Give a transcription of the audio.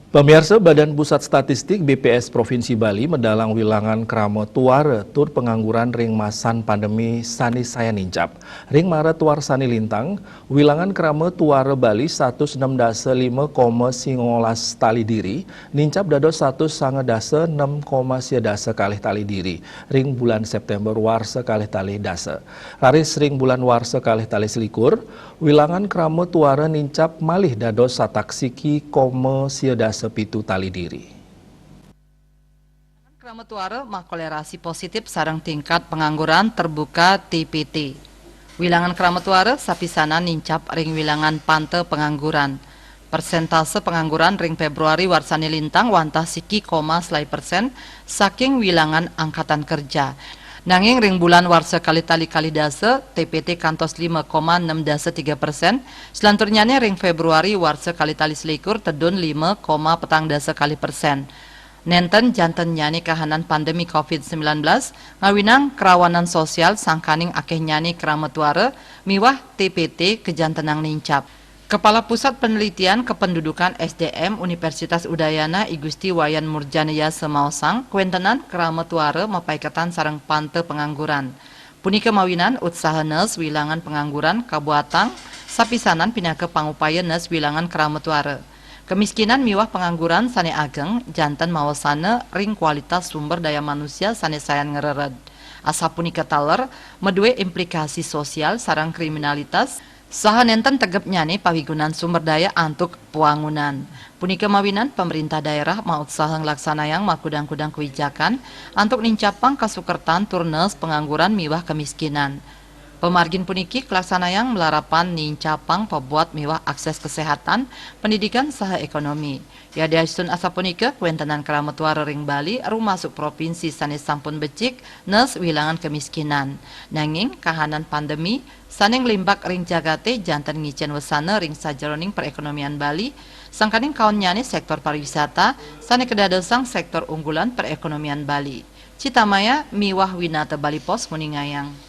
Pemirsa, Badan Pusat Statistik BPS Provinsi Bali mendalang wilangan krama tuare tur pengangguran ring masan pandemi sani saya nincap. Ring mara tuar sani lintang, wilangan krama tuare Bali 165,19 tali diri, nincap dados 1,6 dasa kalih tali diri. Ring bulan September warsa kalih tali dasa. Laris ring bulan warsa kalih tali selikur, wilangan krama tuare nincap malih dados sataksiki dasa pitu tali diri. Krama tuara makolerasi positif sarang tingkat pengangguran terbuka TPT. Wilangan krama tuara sapisana nincap ring wilangan pante pengangguran. Persentase pengangguran ring Februari warsani lintang wantah siki %, saking wilangan angkatan kerja. Nanging ring bulan warsa kali dasa TPT kantos 5,6 3%, selanturnya ring Februari warsa kali selikur tedun 5,4% Nenten janten nyani kahanan pandemi COVID-19, ngawinang kerawanan sosial sangkaning akeh nyani kramatuare miwah TPT kejantenang nincap. Kepala Pusat Penelitian Kependudukan SDM Universitas Udayana I Gusti Wayan Murjanaya Semausang, kuentenan kramatuare mapaikatan sarang pante pengangguran. Punika mawinan utsahanes wilangan pengangguran kabuatang sapisanan pinake pangupaya nes wilangan kramatuare. Kemiskinan miwah pengangguran sane ageng jantan mawasana ring kualitas sumber daya manusia sane sayan ngerered. Asa punika taler medue implikasi sosial sarang kriminalitas saha nenten tegep nyani pawigunan sumber daya antuk puangunan. Punika mawinan pemerintah daerah maut sahang laksanayang makudang-kudang kebijakan antuk nincapang kasukertan turnes pengangguran miwah kemiskinan. Pemargin puniki kelaksanayang melarapan nincapang pembuat miwah akses kesehatan, pendidikan saha ekonomi. Ya diasun asa punika kuentenan kramatuare ring Bali rumasuk provinsi sanes sampun becik nes wilangan kemiskinan. Nanging kahanan pandemi saneng limbak ring jagate jantan ngicen wesana ring sajeroning perekonomian Bali, sangkaning kaon nyani sektor pariwisata sane kedadosang sektor unggulan perekonomian Bali. Citamaya miwah winata Bali Pos muningayang.